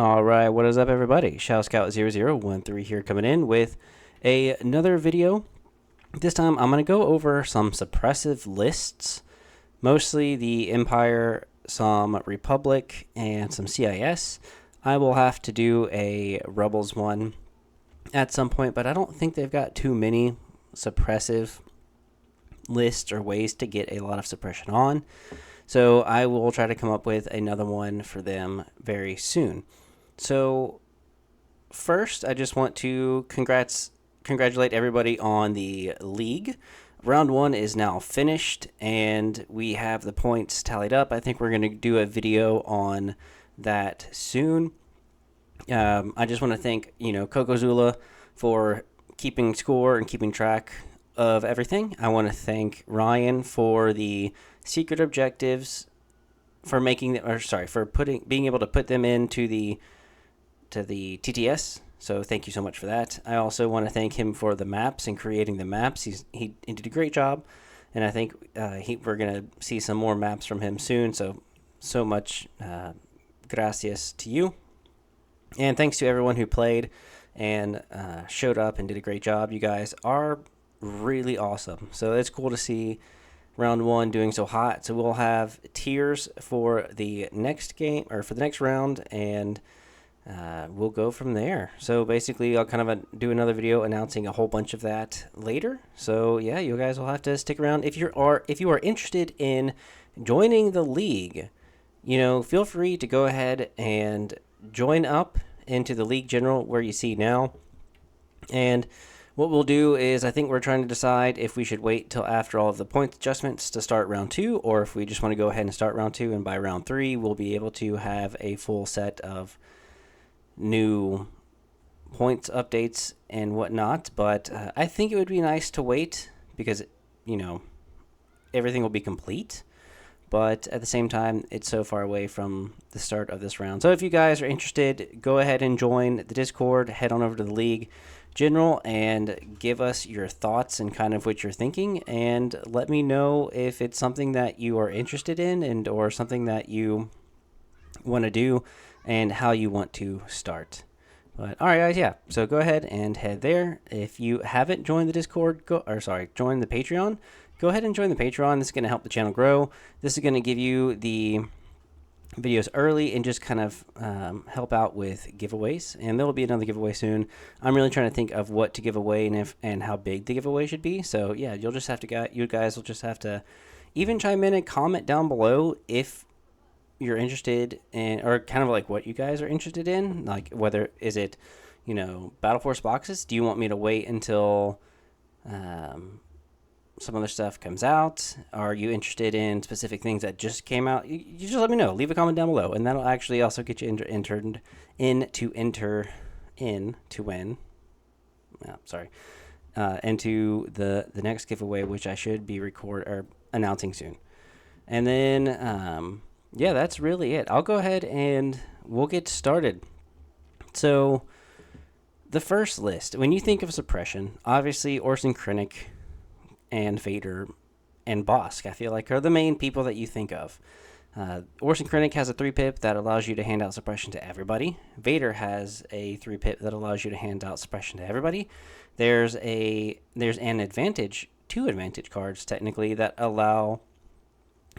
All right, what is up, everybody? Shadow Scout 0013 here, coming in with another video. This time, I'm going to go over some suppressive lists, mostly the Empire, some Republic, and some CIS. I will have to do a Rebels one at some point, but I don't think they've got too many suppressive lists or ways to get a lot of suppression on. So I will try to come up with another one for them very soon. So first, I just want to congratulate everybody on the league. Round 1 is now finished, and we have the points tallied up. I think we're going to do a video on that soon. I just want to thank, Coco Zula for keeping score and keeping track of everything. I want to thank Ryan for the secret objectives, for being able to put them into the TTS. So thank you so much for that. I also want to thank him for the maps and creating the maps. He did a great job, and I think we're gonna see some more maps from him soon. So much gracias to you, and thanks to everyone who played and showed up and did a great job. You guys are really awesome. So it's cool to see round 1 doing so hot. So we'll have tiers for the next game, or for the next round, and we'll go from there. So basically, I'll kind of do another video announcing a whole bunch of that later. So yeah, you guys will have to stick around. If you are interested in joining the league, feel free to go ahead and join up into the league general where you see now. And what we'll do is, I think we're trying to decide if we should wait till after all of the points adjustments to start round 2, or if we just want to go ahead and start round 2, and by round 3 we'll be able to have a full set of new points updates and whatnot. But I think it would be nice to wait, because everything will be complete, but at the same time it's so far away from the start of this round. So if you guys are interested, go ahead and join the Discord, head on over to the League General, and give us your thoughts and kind of what you're thinking, and let me know if it's something that you are interested in, and or something that you want to do, and how you want to start. But all right, guys, yeah. So go ahead and head there. If you haven't joined the Discord, join the Patreon. Go ahead and join the Patreon. This is going to help the channel grow. This is going to give you the videos early and just kind of help out with giveaways. And there will be another giveaway soon. I'm really trying to think of what to give away and how big the giveaway should be. So yeah, you guys will just have to even chime in and comment down below if you're interested in, or kind of like what you guys are interested in, like whether is it Battle Force boxes. Do you want me to wait until some other stuff comes out? Are you interested in specific things that just came out? You just let me know. Leave a comment down below, and that'll actually also get you into the next giveaway, which I should be announcing soon. And then yeah, that's really it. I'll go ahead and we'll get started. So the first list, when you think of suppression, obviously Orson Krennic and Vader and Bosk, I feel like, are the main people that you think of. Orson Krennic has a 3-pip that allows you to hand out suppression to everybody. Vader has a 3-pip that allows you to hand out suppression to everybody. There's an advantage, 2 advantage cards technically, that allow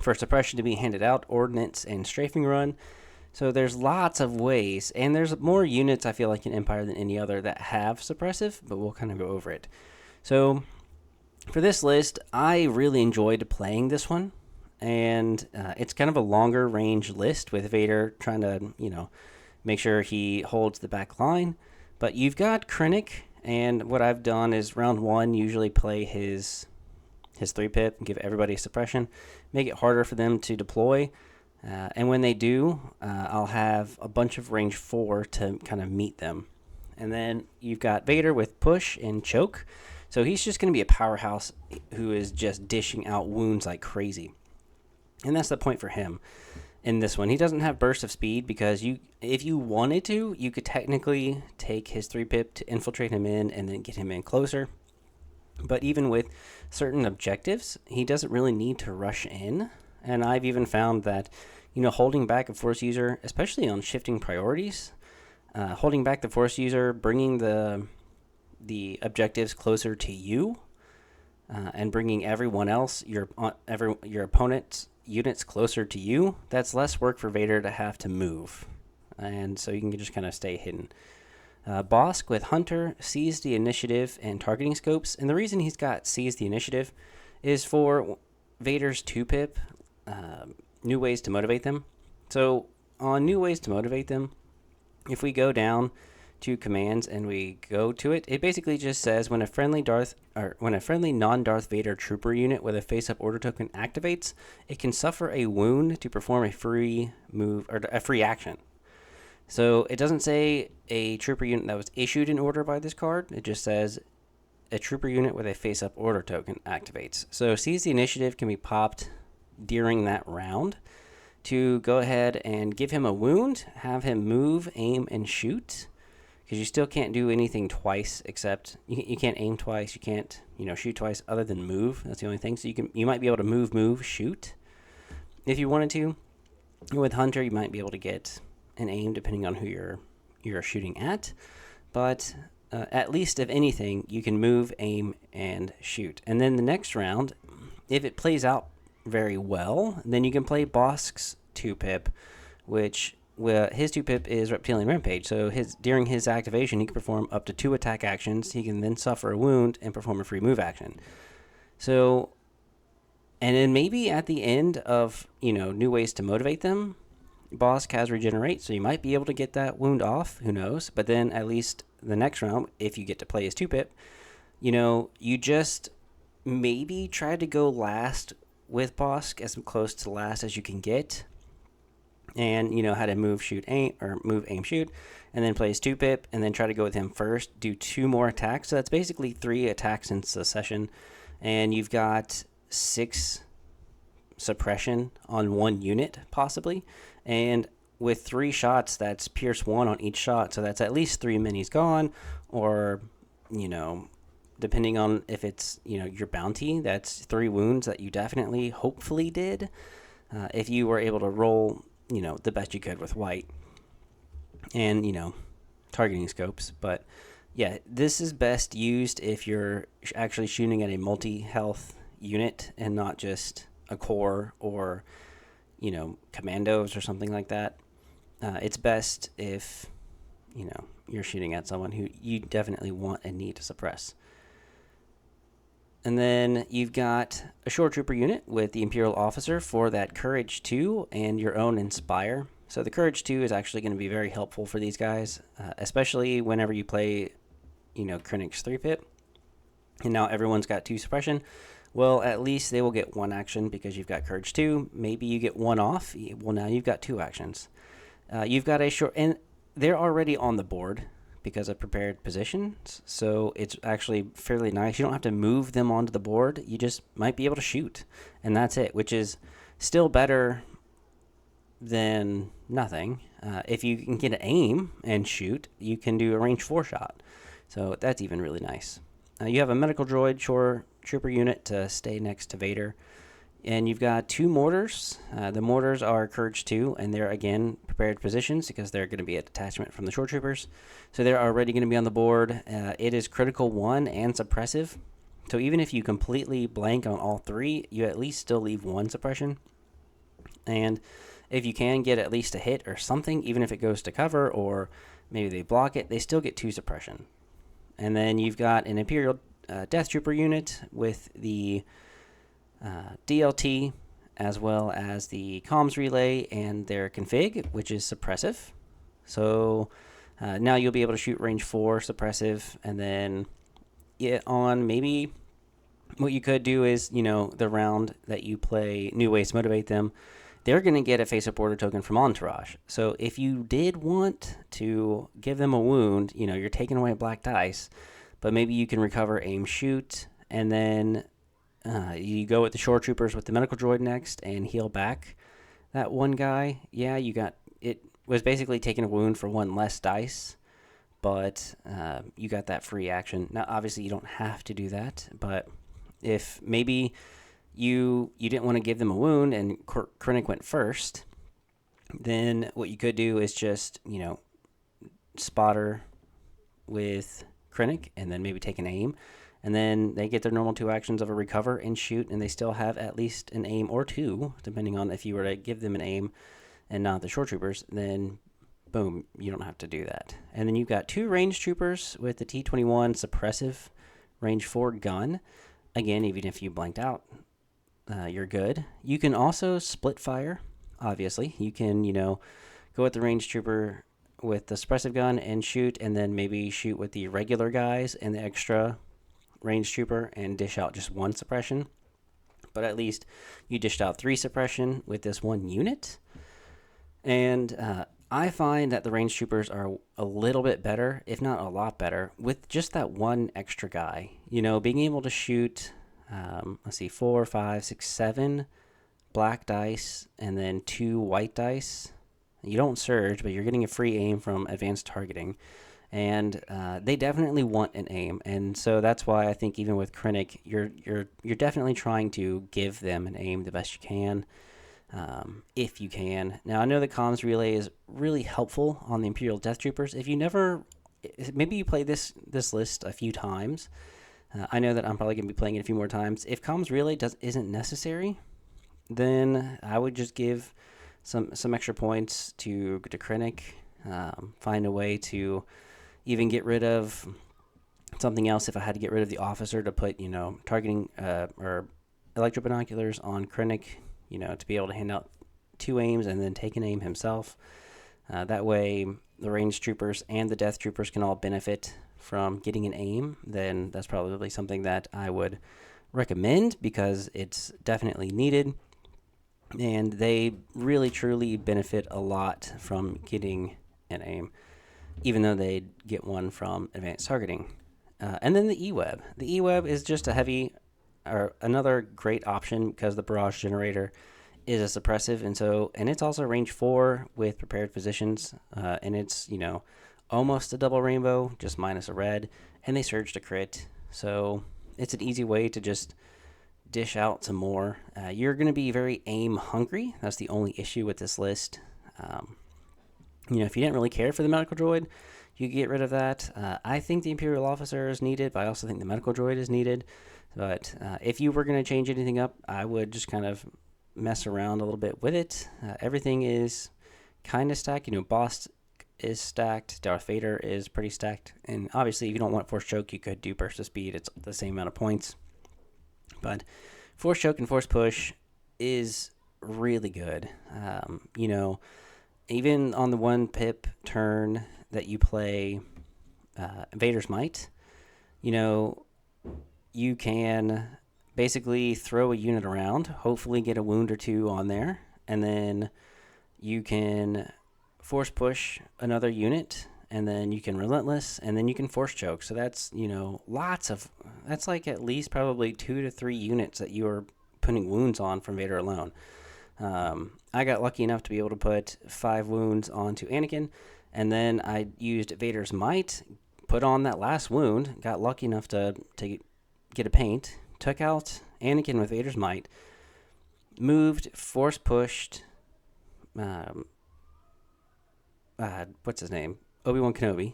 for suppression to be handed out: ordnance and strafing run. So there's lots of ways, and there's more units, I feel like, in Empire than any other that have suppressive, but we'll kind of go over it. So for this list, I really enjoyed playing this one, and it's kind of a longer range list with Vader trying to make sure he holds the back line. But you've got Krennic, and what I've done is round 1 usually play his 3-pip and give everybody suppression, make it harder for them to deploy. And when they do, I'll have a bunch of range 4 to kind of meet them. And then you've got Vader with push and choke. So he's just going to be a powerhouse who is just dishing out wounds like crazy. And that's the point for him in this one. He doesn't have burst of speed, because if you wanted to, you could technically take his 3-pip to infiltrate him in and then get him in closer. But even with certain objectives, he doesn't really need to rush in. And I've even found that, holding back a force user, especially on shifting priorities, Holding back the force user, bringing the objectives closer to you, and bringing everyone else, your opponent's units closer to you. That's less work for Vader to have to move, and so you can just kind of stay hidden. Bosk with Hunter sees the initiative and targeting scopes, and the reason he's got sees the initiative is for Vader's 2-pip, new ways to motivate them. So on new ways to motivate them, if we go down to commands and we go to it, it basically just says when a friendly non-Darth Vader trooper unit with a face-up order token activates, it can suffer a wound to perform a free move or a free action. So it doesn't say a trooper unit that was issued an order by this card. It just says a trooper unit with a face-up order token activates. So seize the initiative can be popped during that round to go ahead and give him a wound, have him move, aim, and shoot. Because you still can't do anything twice, except you can't aim twice, you can't shoot twice other than move. That's the only thing. So you might be able to move, shoot if you wanted to. With Hunter, you might be able to get an aim depending on who you're shooting at. But at least, if anything, you can move, aim, and shoot. And then the next round, if it plays out very well, then you can play Bosk's 2-pip, which his 2-pip is Reptilian Rampage. So during his activation, he can perform up to 2 attack actions. He can then suffer a wound and perform a free move action. So, and then maybe at the end of new ways to motivate them, Bosk has regenerate, so you might be able to get that wound off. Who knows? But then at least the next round, if you get to play his 2-pip, you just maybe try to go last with Bosk, as close to last as you can get, and how to move, shoot, aim, or move, aim, shoot, and then play his 2-pip, and then try to go with him first, do 2 more attacks. So that's basically 3 attacks in succession, and you've got 6 suppression on 1 unit, possibly, and with 3 shots, that's pierce 1 on each shot, so that's at least 3 minis gone, or, depending on if it's, your bounty, that's 3 wounds that you definitely, hopefully did, if you were able to roll, the best you could with white, and, targeting scopes. But, yeah, this is best used if you're actually shooting at a multi-health unit and not just a core or, commandos or something like that. It's best if, you're shooting at someone who you definitely want and need to suppress. And then you've got a Shore Trooper unit with the Imperial Officer for that Courage 2 and your own Inspire. So the Courage 2 is actually going to be very helpful for these guys, especially whenever you play, Krennic's 3-pip. And now everyone's got 2 suppression. Well, at least they will get 1 action because you've got Courage 2. Maybe you get 1 off. Well, now you've got 2 actions. You've got a short... And they're already on the board because of prepared positions. So it's actually fairly nice. You don't have to move them onto the board. You just might be able to shoot. And that's it, which is still better than nothing. If you can get an aim and shoot, you can do a range 4 shot. So that's even really nice. You have a medical droid Shore Trooper unit to stay next to Vader. And you've got 2 mortars. The mortars are Courage 2, and they're, again, prepared positions because they're going to be a detachment from the Shore Troopers. So they're already going to be on the board. It is critical 1 and suppressive. So even if you completely blank on all 3, you at least still leave 1 suppression. And if you can get at least a hit or something, even if it goes to cover or maybe they block it, they still get 2 suppression. And then you've got an Imperial Death Trooper unit with the DLT as well as the comms relay and their config, which is suppressive. So now you'll be able to shoot range 4 suppressive, and then on maybe what you could do is, the round that you play New Ways to Motivate Them, they're going to get a face-up order token from Entourage. So if you did want to give them a wound, you're taking away a black dice, but maybe you can recover, aim, shoot, and then you go with the Shore Troopers with the medical droid next and heal back that one guy. Yeah, it was basically taking a wound for 1 less dice, but you got that free action. Now, obviously, you don't have to do that, but if maybe you didn't want to give them a wound and Krennic went first, then what you could do is just, spotter with Krennic, and then maybe take an aim. And then they get their normal 2 actions of a recover and shoot, and they still have at least an aim or 2, depending on if you were to give them an aim and not the shore troopers, then boom, you don't have to do that. And then you've got 2 range troopers with the T-21 suppressive range 4 gun. Again, even if you blanked out, you're good. You can also split fire, obviously. You can, go with the range trooper with the suppressive gun and shoot, and then maybe shoot with the regular guys and the extra range trooper and dish out just 1 suppression. But at least you dished out 3 suppression with this 1 unit. And I find that the range troopers are a little bit better, if not a lot better, with just that 1 extra guy. Being able to shoot, 4, 5, 6, 7 black dice and then 2 white dice. You don't surge, but you're getting a free aim from advanced targeting. And they definitely want an aim, and so that's why I think even with Krennic, you're definitely trying to give them an aim the best you can, if you can. Now I know the comms relay is really helpful on the Imperial Death Troopers. If you never, maybe you play this list a few times. I know that I'm probably gonna be playing it a few more times. If comms relay isn't necessary, then I would just give some extra points to Krennic. Find a way to even get rid of something else. If I had to get rid of the officer, to put, targeting or electro binoculars on Krennic, to be able to hand out 2 aims and then take an aim himself. That way, the range troopers and the death troopers can all benefit from getting an aim. Then that's probably something that I would recommend, because it's definitely needed. And they really, truly benefit a lot from getting an aim, even though they get 1 from advanced targeting. And then the E-Web. The E-Web is just another great option, because the barrage generator is a suppressive, and it's also range 4 with prepared positions, and it's, almost a double rainbow, just minus a red, and they surge to crit. So it's an easy way to just dish out some more. You're going to be very aim hungry. That's the only issue with this list. If you didn't really care for the medical droid, you get rid of that. I think the Imperial officer is needed, but I also think the medical droid is needed. But if you were going to change anything up, I would just kind of mess around a little bit with it. Everything is kind of stacked. Boss is stacked. Darth Vader is pretty stacked. And obviously, if you don't want Force Choke, you could do Burst of Speed. It's the same amount of points. But Force Choke and Force Push is really good. Even on the 1 pip turn that you play Vader's Might, you can basically throw a unit around, hopefully get a wound or 2 on there, and then you can Force Push another unit, and then you can Relentless, and then you can Force Choke. So that's, that's like at least probably 2 to 3 units that you are putting wounds on from Vader alone. I got lucky enough to be able to put 5 wounds onto Anakin, and then I used Vader's Might, put on that last wound, got lucky enough to get a paint, took out Anakin with Vader's Might, moved, Force pushed, what's his name? Obi-Wan Kenobi,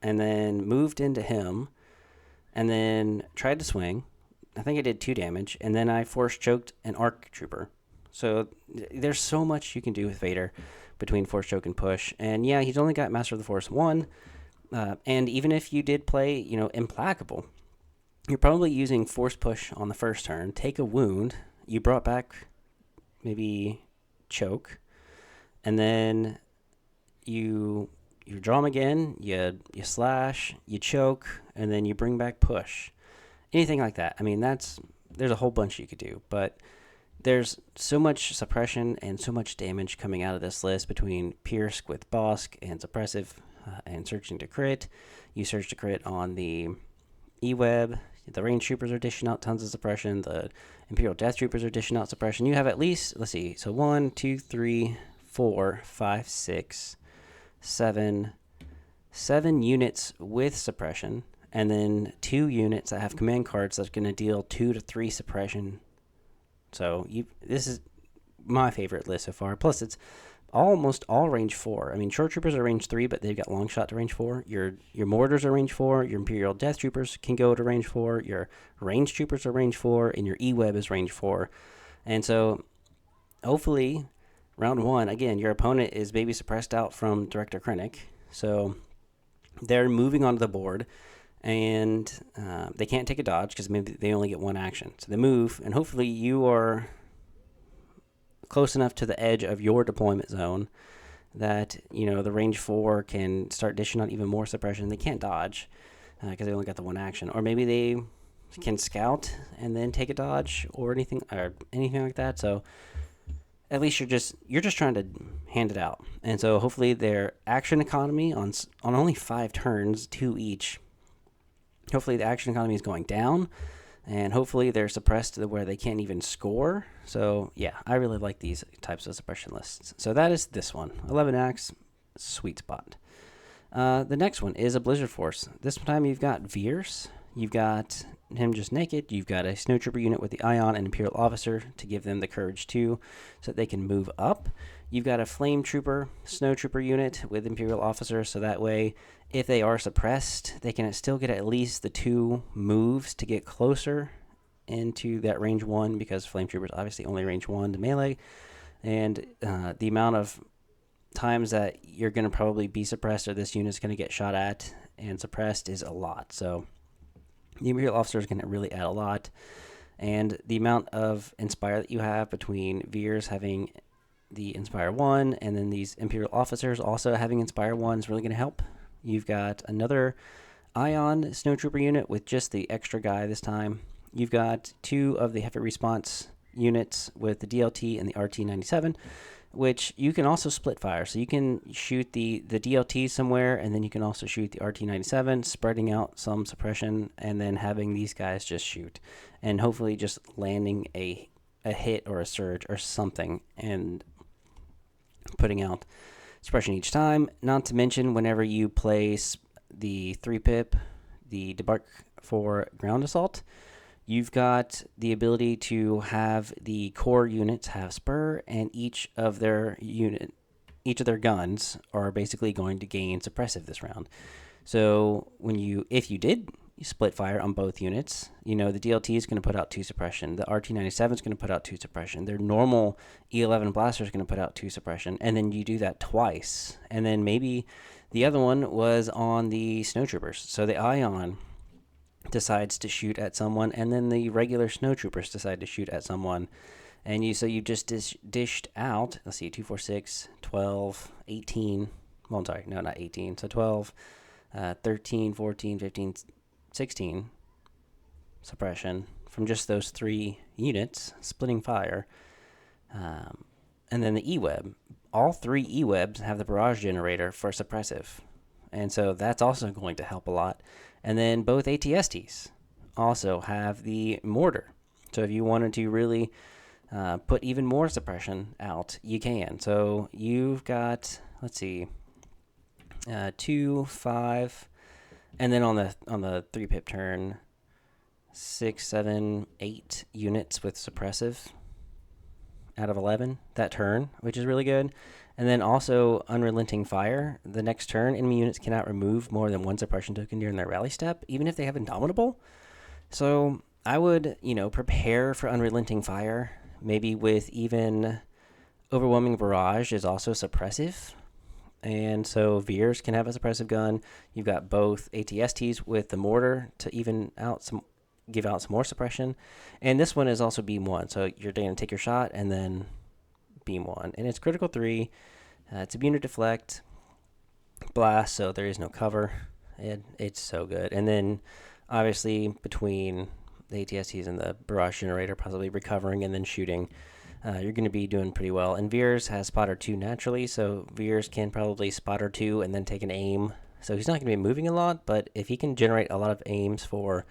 and then moved into him, and then tried to swing. I think I did 2 damage, and then I Force choked an ARC trooper. So there's so much you can do with Vader between Force Choke and Push. And yeah, he's only got Master of the Force 1. And even if you did play, Implacable, you're probably using Force Push on the first turn, take a wound, you brought back maybe Choke, and then you draw him again, you slash, you choke, and then you bring back Push. Anything like that. I mean, there's a whole bunch you could do, but there's so much suppression and so much damage coming out of this list between Pierce with Bosk and Suppressive and Searching to Crit. You search to crit on the E-Web. The Range Troopers are dishing out tons of suppression. The Imperial Death Troopers are dishing out suppression. You have at least, let's see, so 1, 2, 3, 4, 5, 6, 7 units with suppression, and then 2 units that have command cards that's going to deal 2 to 3 suppression. So this is my favorite list so far. Plus, it's almost all range 4. I mean, short troopers are range 3, but they've got long shot to range 4. Your mortars are range 4. Your Imperial Death Troopers can go to range 4. Your range troopers are range 4, and your E-Web is range 4. And so, hopefully, round 1, again, your opponent is baby suppressed out from Director Krennic. So, they're moving onto the board, and they can't take a dodge because maybe they only get one action. So, they move, and hopefully you are close enough to the edge of your deployment zone that, the range 4 can start dishing out even more suppression. They can't dodge because they only got the one action. Or maybe they can scout and then take a dodge or anything like that. So at least you're just trying to hand it out. And so hopefully their action economy on only 5 turns, 2 each, hopefully the action economy is going down. And hopefully they're suppressed to where they can't even score. So, yeah, I really like these types of suppression lists. So that is this one. 11 acts, sweet spot. The next one is a Blizzard Force. This time you've got Veers. You've got him just naked. You've got a Snowtrooper unit with the Ion and Imperial Officer to give them the Courage 2 so that they can move up. You've got a Flame Trooper, Snowtrooper unit with Imperial Officer, so that way, if they are suppressed, they can still get at least the 2 moves to get closer into that range 1, because Flame Troopers obviously only range 1 to melee, and the amount of times that you're going to probably be suppressed or this unit's going to get shot at and suppressed is a lot. So the Imperial Officer is going to really add a lot, and the amount of Inspire that you have between Veers having the Inspire 1 and then these Imperial Officers also having Inspire 1 is really going to help. You've got another Ion Snowtrooper unit with just the extra guy this time. You've got 2 of the Heavy Response units with the DLT and the RT-97, which you can also split fire. So you can shoot the DLT somewhere, and then you can also shoot the RT-97, spreading out some suppression, and then having these guys just shoot. And hopefully just landing a hit or a surge or something, and putting out suppression each time. Not to mention, whenever you place the 3-pip, the debark for ground assault, you've got the ability to have the core units have spur, and each of their guns are basically going to gain suppressive this round. So if you did split fire on both units, the DLT is going to put out 2 suppression. The RT-97 is going to put out 2 suppression. Their normal E11 blaster is going to put out 2 suppression. And then you do that twice. And then maybe the other one was on the Snowtroopers. So the Ion decides to shoot at someone, and then the regular Snowtroopers decide to shoot at someone. And you just dished out, let's see, 2, 4, 6, 12, 18. Well, I'm sorry, no, not 18. So 12, 13, 14, 15, 16 suppression from just those 3 units splitting fire. And then the E-Web. All 3 E-Webs have the barrage generator for suppressive. And so that's also going to help a lot. And then both ATSTs also have the mortar. So if you wanted to really put even more suppression out, you can. So you've got, let's see, 2, 5, and then on the 3-pip turn, 6, 7, 8 units with suppressive out of 11 that turn, which is really good. And then also Unrelenting Fire. The next turn, enemy units cannot remove more than 1 suppression token during their rally step, even if they have Indomitable. So I would, prepare for Unrelenting Fire, maybe with even Overwhelming Barrage is also suppressive. And so Veers can have a suppressive gun. You've got both ATSTs with the mortar to give out some more suppression. And this one is also beam 1. So you're going to take your shot and then beam 1. And it's critical 3. It's immune to deflect, blast, so there is no cover. It's so good. And then obviously between the ATSTs and the barrage generator, possibly recovering and then shooting, you're going to be doing pretty well. And Veers has spotter 2 naturally, so Veers can probably spotter 2 and then take an aim. So he's not going to be moving a lot, but if he can generate a lot of aims for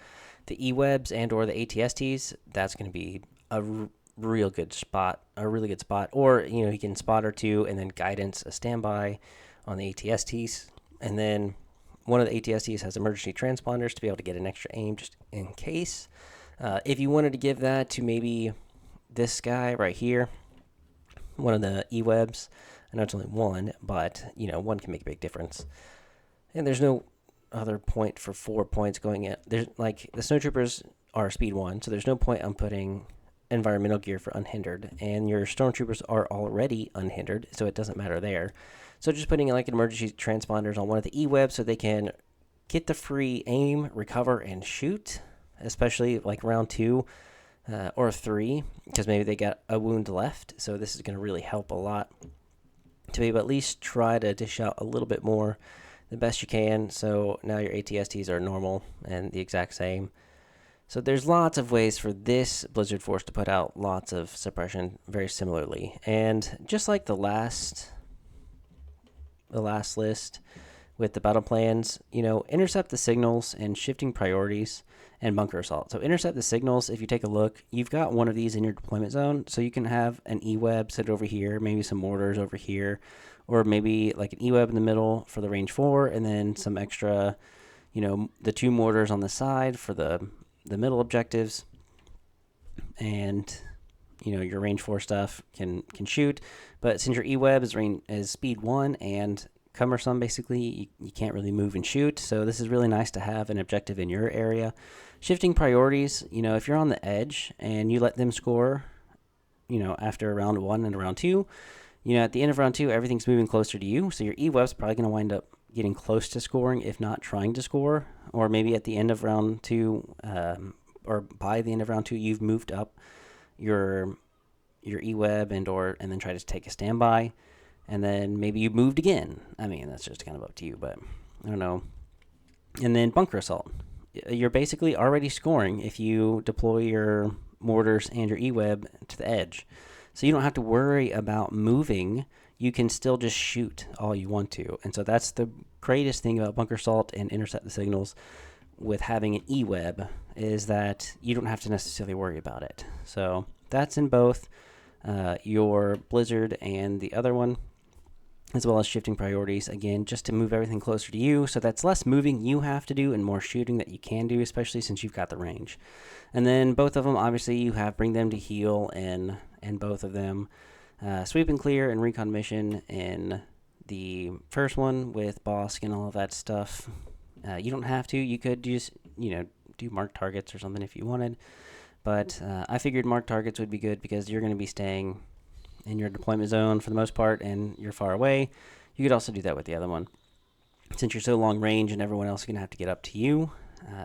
the E-Webs and or the ATSTs, that's going to be a really good spot. Or, he can spotter 2 and then guidance a standby on the ATSTs. And then one of the ATSTs has emergency transponders to be able to get an extra aim just in case. If you wanted to give that to maybe this guy right here, one of the E-Webs, I know it's only one, but one can make a big difference. And there's no other point for 4 points going in. There's like the snowtroopers are speed 1, so there's no point on putting environmental gear for unhindered, and your stormtroopers are already unhindered, so it doesn't matter there. So just putting like emergency transponders on one of the E-webs so they can get the free aim, recover, and shoot, especially like round 2 or 3, because maybe they got a wound left. So this is going to really help a lot to be able to at least try to dish out a little bit more the best you can. So now your ATSTs are normal and the exact same. So there's lots of ways for this Blizzard Force to put out lots of suppression very similarly. And just like the last list with the battle plans, intercept the signals and shifting priorities and bunker assault. So intercept the signals, if you take a look, you've got one of these in your deployment zone. So you can have an E-web sit over here, maybe some mortars over here, or maybe like an E-web in the middle for the range 4, and then some extra, the 2 mortars on the side for the middle objectives. And your range 4 stuff can shoot, but since your E-web is speed 1 and cumbersome, basically you can't really move and shoot, so this is really nice to have an objective in your area. Shifting priorities, if you're on the edge and you let them score after round 1 and round 2, at the end of round 2 everything's moving closer to you, so your E-web's probably going to wind up getting close to scoring, if not trying to score. Or maybe at the end of round 2 or by the end of round 2 you've moved up your E-web and then try to take a standby, and then maybe you moved again. I mean, that's just kind of up to you, but I don't know. And then bunker assault. You're basically already scoring if you deploy your mortars and your E-web to the edge. So you don't have to worry about moving. You can still just shoot all you want to. And so that's the greatest thing about bunker assault and intercept the signals with having an E-web, is that you don't have to necessarily worry about it. So that's in both your Blizzard and the other one, as well as shifting priorities, again, just to move everything closer to you. So that's less moving you have to do and more shooting that you can do, especially since you've got the range. And then both of them, obviously, you have bring them to heal in both of them. Sweep and clear and recon mission in the first one with Bosk and all of that stuff. You don't have to. You could just, do mark targets or something if you wanted. But I figured mark targets would be good because you're going to be staying in your deployment zone for the most part and you're far away. You could also do that with the other one, since you're so long range and everyone else is going to have to get up to you.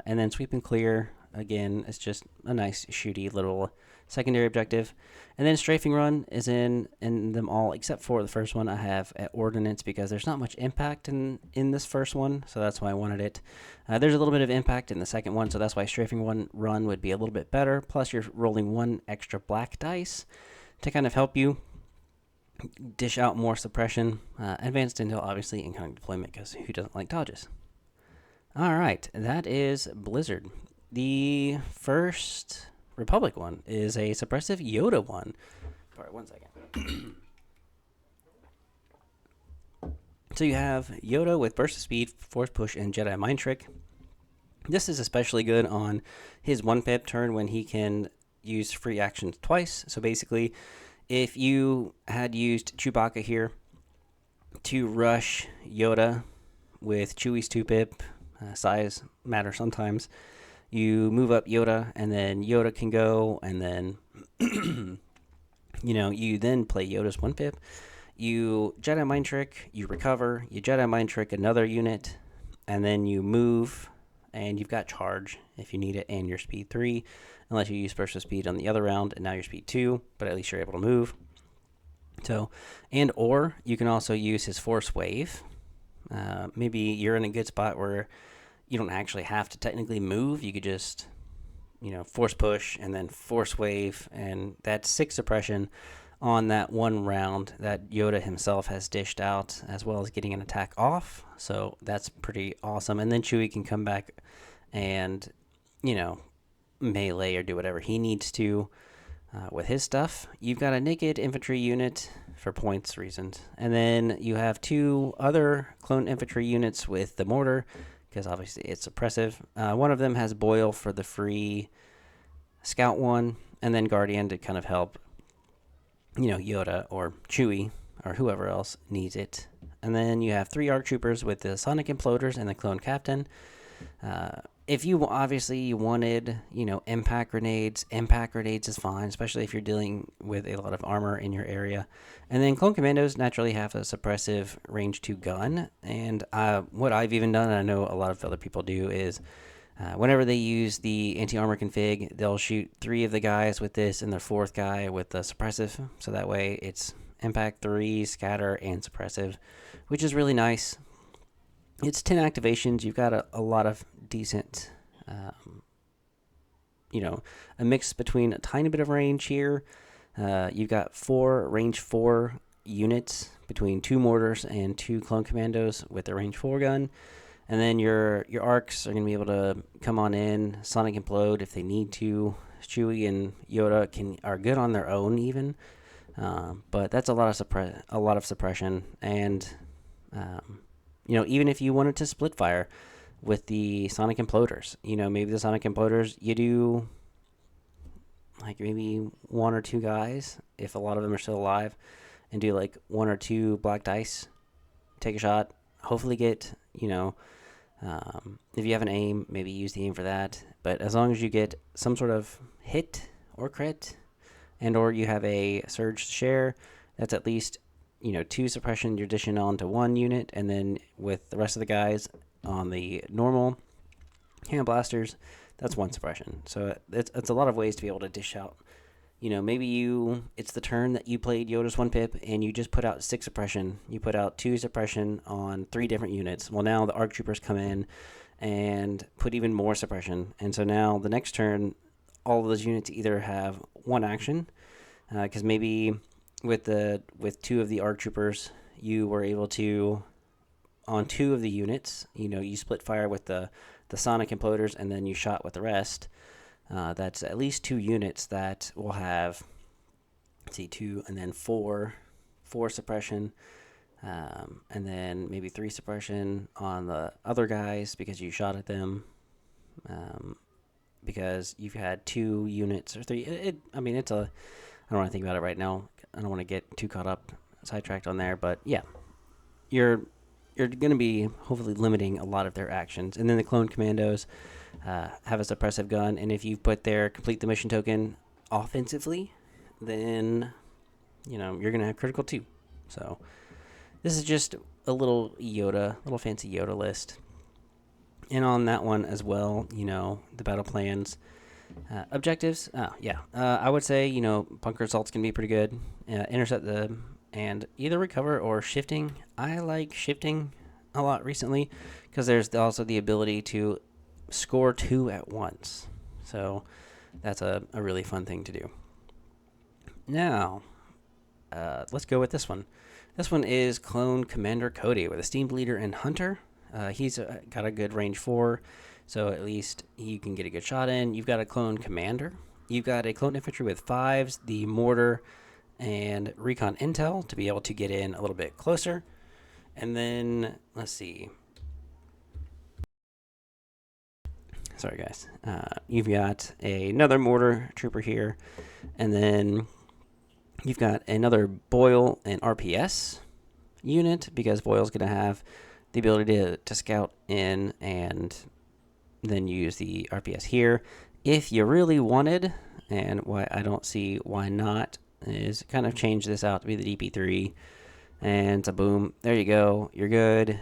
And then sweep and clear, again, it's just a nice shooty little secondary objective. And then strafing run is in them all except for the first one I have at ordnance, because there's not much impact in this first one, so that's why I wanted it. There's a little bit of impact in the second one, so that's why strafing run would be a little bit better. Plus you're rolling 1 extra black dice to kind of help you dish out more suppression. Advanced intel, obviously, in kind of deployment, because who doesn't like dodges? All right, that is Blizzard. The first Republic one is a suppressive Yoda one. All right, 1 second. So you have Yoda with burst of speed, force push, and Jedi mind trick. This is especially good on his 1-pip turn when he can use free actions twice. So basically, if you had used Chewbacca here to rush Yoda with Chewie's 2-pip, size matters sometimes, you move up Yoda, and then Yoda can go, and then, you then play Yoda's 1-pip. You Jedi mind trick, you recover, you Jedi mind trick another unit, and then you move, and you've got charge if you need it, and your speed 3, unless you use burst of speed on the other round, and now you're speed 2, but at least you're able to move. So, or you can also use his force wave. Maybe you're in a good spot where you don't actually have to technically move. You could just, force push and then force wave, and that's 6 suppression on that one round that Yoda himself has dished out, as well as getting an attack off. So that's pretty awesome. And then Chewie can come back and, melee or do whatever he needs to with his stuff. You've got a naked infantry unit for points reasons. And then you have 2 other clone infantry units with the mortar, because obviously it's suppressive. One of them has Boil for the free scout one, and then Guardian to kind of help, Yoda or Chewie or whoever else needs it. And then you have 3 ARC troopers with the sonic imploders and the clone captain. If you obviously you wanted, impact grenades is fine, especially if you're dealing with a lot of armor in your area. And then clone commandos naturally have a suppressive range 2 gun. And what I've even done, and I know a lot of other people do, is whenever they use the anti-armor config, they'll shoot 3 of the guys with this and the 4th guy with the suppressive. So that way it's impact 3, scatter, and suppressive, which is really nice. It's 10 activations. You've got a lot of decent, a mix between a tiny bit of range here. You've got 4 range 4 units between 2 mortars and 2 clone commandos with the range 4 gun. And then your arcs are going to be able to come on in, sonic implode if they need to. Chewie and Yoda are good on their own even, but that's a lot of suppression. And even if you wanted to split fire with the sonic imploders, maybe the sonic imploders you do like maybe 1 or 2 guys if a lot of them are still alive, and do like 1 or 2 black dice, take a shot, hopefully get if you have an aim, maybe use the aim for that. But as long as you get some sort of hit or crit, and or you have a surge to share, that's at least 2 suppression you're dishing on to 1 unit, and then with the rest of the guys on the normal hand blasters, that's 1 suppression. So it's a lot of ways to be able to dish out. Maybe it's the turn that you played Yoda's 1 pip and you just put out 6 suppression. You put out 2 suppression on 3 different units. Well, now the ARC troopers come in and put even more suppression. And so now the next turn, all of those units either have 1 action, because maybe with 2 of the ARC troopers, you were able to, on 2 of the units, you split fire with the sonic imploders and then you shot with the rest. That's at least 2 units that will have, 2 and then 4 suppression, and then maybe 3 suppression on the other guys because you shot at them, because you've had 2 units or 3. I don't want to think about it right now. I don't want to get too caught up, sidetracked on there, but yeah, you're going to be hopefully limiting a lot of their actions. And then the clone commandos have a suppressive gun, and if you put their complete the mission token offensively, then you're gonna have critical too. So this is just a little fancy Yoda list. And on that one as well, the battle plans, objectives. I would say bunker assaults can be pretty good. Intercept them and either recover or shifting. I like shifting a lot recently because there's also the ability to score 2 at once. So that's a really fun thing to do. Now, let's go with this one. This one is Clone Commander Cody with a Steam Bleeder and Hunter. He's got a good range 4, so at least you can get a good shot in. You've got a Clone Commander. You've got a Clone Infantry with 5s, the Mortar, and Recon Intel to be able to get in a little bit closer. And then, let's see. Sorry, guys. You've got another Mortar Trooper here. And then you've got another Boyle and RPS unit, because Boyle's going to have the ability to scout in and then use the RPS here. If you really wanted, and why I don't see why not, is kind of change this out to be the DP3. And it's a boom. There you go. You're good.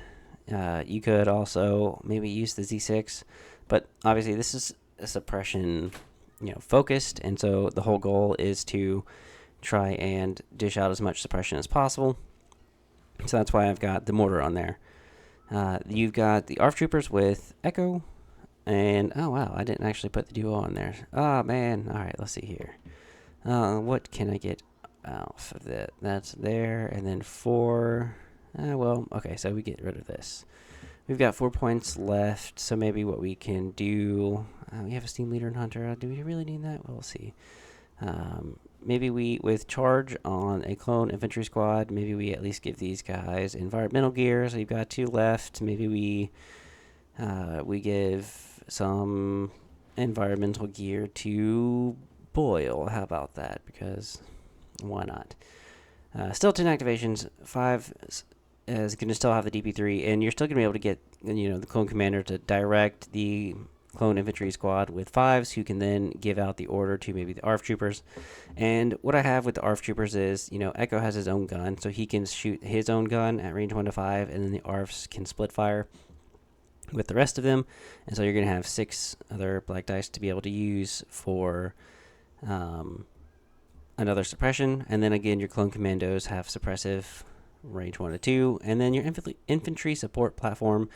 You could also maybe use the Z6. But obviously this is a suppression, focused. And so the whole goal is to try and dish out as much suppression as possible. So that's why I've got the Mortar on there. You've got the ARF Troopers with Echo. And, oh wow, I didn't actually put the duo on there. Oh man. All right, let's see here. What can I get off of that? That's there. And then 4. Okay, so we get rid of this. We've got 4 points left, so maybe what we can do... we have a Steam Leader and Hunter. Do we really need that? We'll see. Maybe we, with Charge on a Clone Infantry Squad, maybe we at least give these guys environmental gear. So you've got 2 left. Maybe we give some environmental gear to Boyle. How about that? Because why not? Still 10 activations. 5 is going to still have the DP3, and you're still going to be able to get the clone commander to direct the clone infantry squad with 5s, who can then give out the order to maybe the ARF troopers. And what I have with the ARF troopers is, Echo has his own gun, so he can shoot his own gun at range 1 to 5, and then the ARFs can split fire with the rest of them. And so you're going to have 6 other black dice to be able to use for another suppression. And then again, your clone commandos have suppressive range 1 to 2, and then your infantry support platform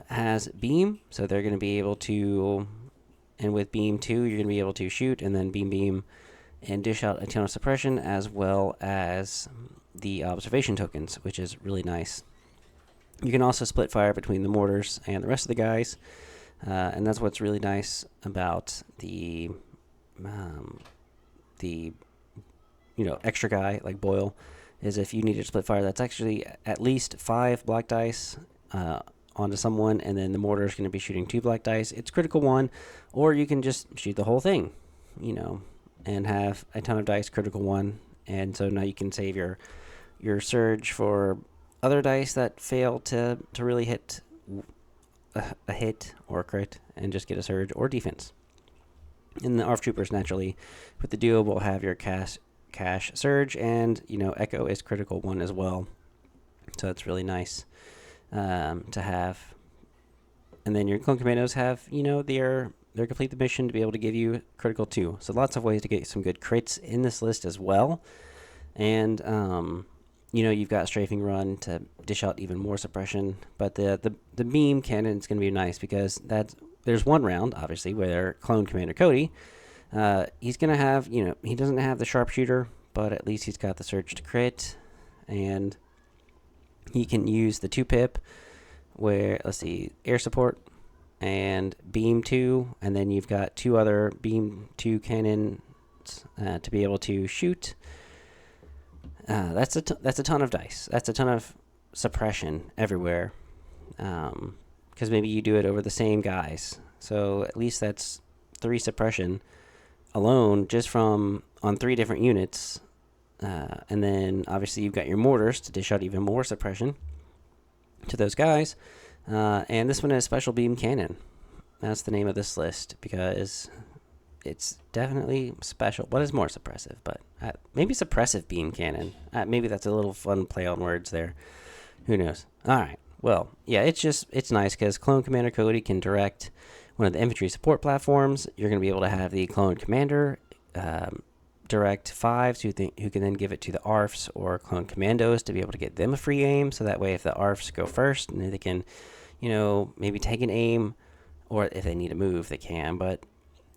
has beam, so they're going to be able to, and with beam 2 you're going to be able to shoot, and then beam and dish out a ton of suppression, as well as the observation tokens, which is really nice. You can also split fire between the mortars and the rest of the guys, and that's what's really nice about the extra guy like Boyle, is if you need to split fire, that's actually at least 5 black dice onto someone, and then the mortar is going to be shooting 2 black dice. It's critical 1, or you can just shoot the whole thing, and have a ton of dice critical 1, and so now you can save your surge for other dice that fail to really hit a hit or a crit, and just get a surge or defense. And the ARF troopers, naturally, with the duo, will have your cash surge, and Echo is critical 1 as well, so it's really nice to have. And then your clone commandos have their complete the mission to be able to give you critical 2, so lots of ways to get some good crits in this list as well. And you've got strafing run to dish out even more suppression, but the beam cannon is going to be nice, because there's one round obviously where clone commander Cody, he's going to have, he doesn't have the sharpshooter, but at least he's got the surge to crit, and he can use the 2-pip where, let's see, air support and beam 2, and then you've got 2 other beam 2 cannons to be able to shoot. That's a ton of dice. That's a ton of suppression everywhere, because maybe you do it over the same guys. So at least that's 3 suppression alone, just on 3 different units. And then obviously you've got your mortars to dish out even more suppression to those guys. And this one is special beam cannon. That's the name of this list, because it's definitely special. What is more suppressive? But maybe suppressive beam cannon. Maybe that's a little fun play on words there. Who knows? All right. Well, yeah, it's nice because Clone Commander Cody can direct one of the infantry support platforms. You're going to be able to have the Clone Commander direct 5s who can then give it to the ARFs or Clone Commandos to be able to get them a free aim. So that way, if the ARFs go first, and they can, maybe take an aim, or if they need to move, they can, but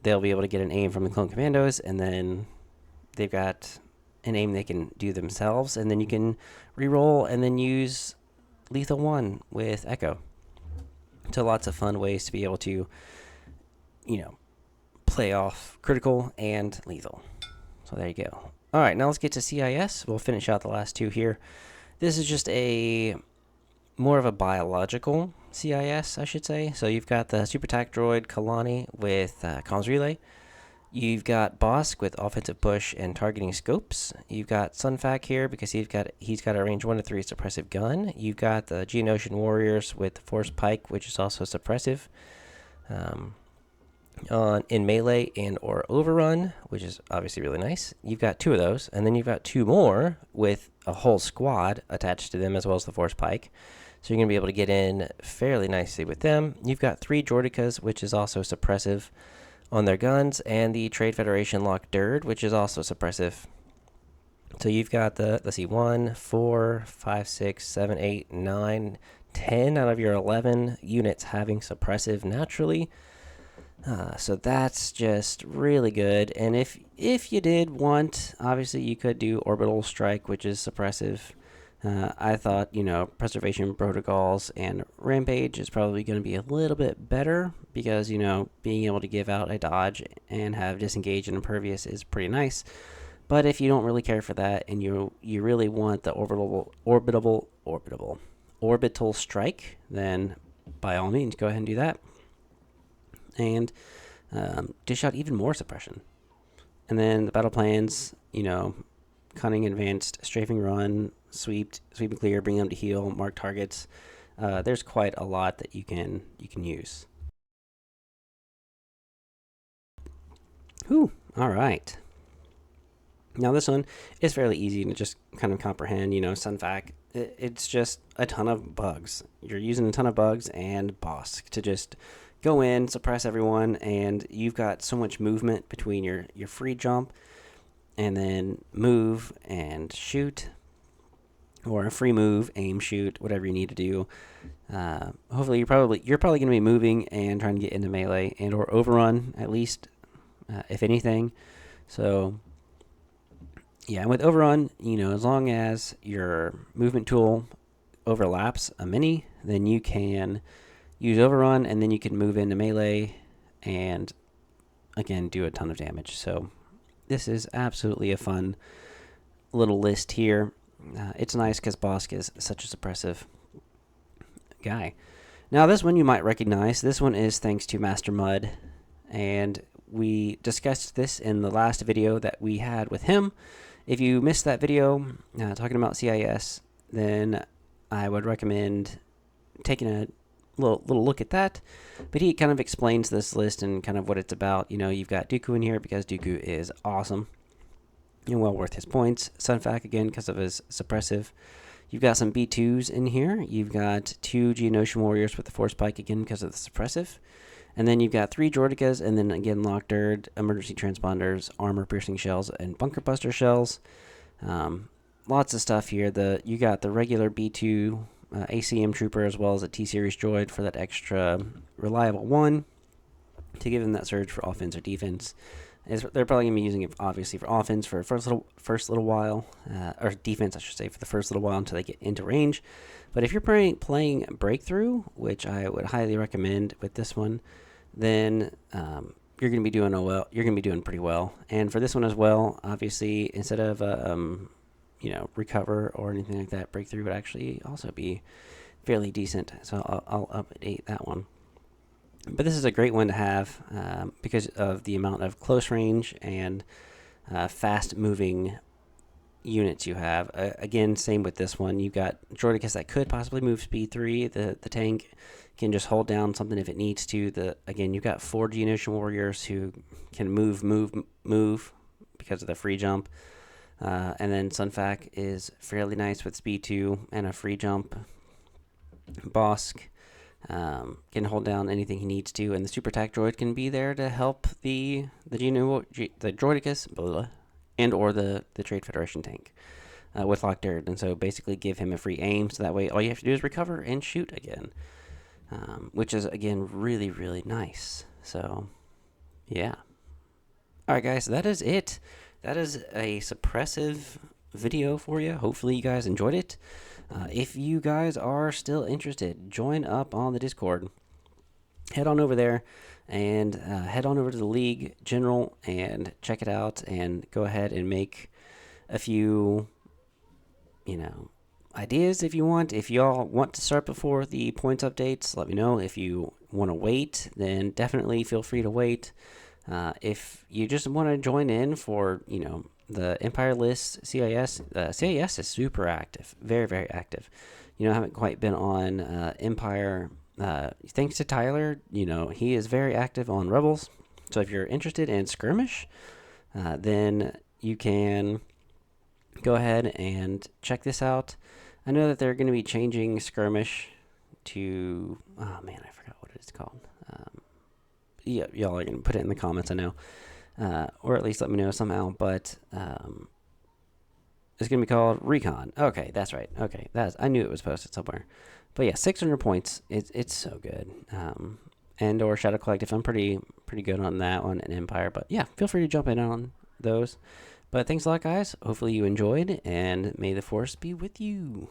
they'll be able to get an aim from the Clone Commandos, and then they've got an aim they can do themselves, and then you can re-roll and then use Lethal 1 with Echo. So lots of fun ways to be able to, play off critical and lethal. So there you go. All right, now let's get to CIS. We'll finish out the last 2 here. This is just more of a biological CIS, I should say. So you've got the Super Attack Droid Kalani with Comms Relay. You've got Bosk with Offensive Push and Targeting Scopes. You've got Sunfac here because he's got a range 1 to 3 suppressive gun. You've got the Geonosian Warriors with Force Pike, which is also suppressive in melee and or overrun, which is obviously really nice. You've got 2 of those, and then you've got 2 more with a whole squad attached to them, as well as the Force Pike. So you're going to be able to get in fairly nicely with them. You've got 3 Jordicas, which is also suppressive on their guns, and the Trade Federation Lock Dird, which is also suppressive. So you've got 1, 4, 5, 6, 7, 8, 9, 10 out of your 11 units having suppressive naturally. So that's just really good. And if you did want, obviously you could do Orbital Strike, which is suppressive. I thought, Preservation Protocols and Rampage is probably going to be a little bit better because, being able to give out a dodge and have Disengage and Impervious is pretty nice. But if you don't really care for that and you really want the Orbital Strike, then by all means, go ahead and do that. And dish out even more suppression. And then the battle plans, cunning, advanced, strafing, run, sweep and clear, bring them to heal, mark targets. There's quite a lot that you can use. Whew, all right. Now this one is fairly easy to just kind of comprehend. Sunfac, it's just a ton of bugs. You're using a ton of bugs and Bosk to just go in, suppress everyone, and you've got so much movement between your free jump and then move and shoot, or a free move, aim, shoot, whatever you need to do. Hopefully you're probably going to be moving and trying to get into melee and or overrun at least, if anything. So yeah, and with overrun, as long as your movement tool overlaps a mini, then you can use overrun, and then you can move into melee and again do a ton of damage. So this is absolutely a fun little list here. It's nice because Bosk is such a suppressive guy. Now this one you might recognize. This one is thanks to Master Mud, and we discussed this in the last video that we had with him. If you missed that video talking about CIS, then I would recommend taking a little look at that. But he kind of explains this list and kind of what it's about. You've got Dooku in here because Dooku is awesome and well worth his points. Sunfac again because of his suppressive. You've got some B2s in here. You've got 2 Geonosian Warriors with the Force Pike again because of the suppressive. And then you've got 3 Droidekas, and then again Lockderd, emergency transponders, armor piercing shells, and bunker buster shells. Lots of stuff here. You got the regular B2 ACM trooper as well as a T-series droid for that extra reliable one to give them that surge for offense or defense. They're probably gonna be using it obviously for offense for the first little while, or defense I should say, for the first little while until they get into range. But if you're playing Breakthrough, which I would highly recommend with this one, then you're going to be doing well. You're going to be doing pretty well. And for this one as well, obviously, instead of recover or anything like that, Breakthrough would actually also be fairly decent. So I'll update that one. But this is a great one to have because of the amount of close range and fast moving units you have. Again, same with this one. You've got Droidekas that could possibly move speed 3. The tank can just hold down something if it needs to. Again, you've got 4 Geonosian Warriors who can move because of the free jump. And then Sunfac is fairly nice with speed 2 and a free jump. Bosk can hold down anything he needs to, and the Super Attack Droid can be there to help the Droidekas and or the Trade Federation tank with Lockderd. And so basically give him a free aim, so that way all you have to do is recover and shoot again. Which is, again, really, really nice. So, yeah. Alright, guys, that is it. That is a suppressive video for you. Hopefully you guys enjoyed it. If you guys are still interested, join up on the Discord. Head on over there and head on over to the League General and check it out and go ahead and make a few, ideas if you want. If y'all want to start before the points updates, let me know. If you want to wait, then definitely feel free to wait. If you just want to join in for the Empire list, CIS is super active, very, very active. I haven't quite been on Empire thanks to Tyler. He is very active on Rebels. So if you're interested in skirmish, then you can go ahead and check this out. I know that they're going to be changing skirmish to, oh man, I forgot what it's called. Yeah, y'all are going to put it in the comments, I know. Or at least let me know somehow, but it's going to be called Recon. Okay, that's right. Okay, I knew it was posted somewhere. But yeah, 600 points, it's so good. And or Shadow Collective, I'm pretty good on that one, and Empire. But yeah, feel free to jump in on those. But thanks a lot, guys. Hopefully you enjoyed, and may the Force be with you.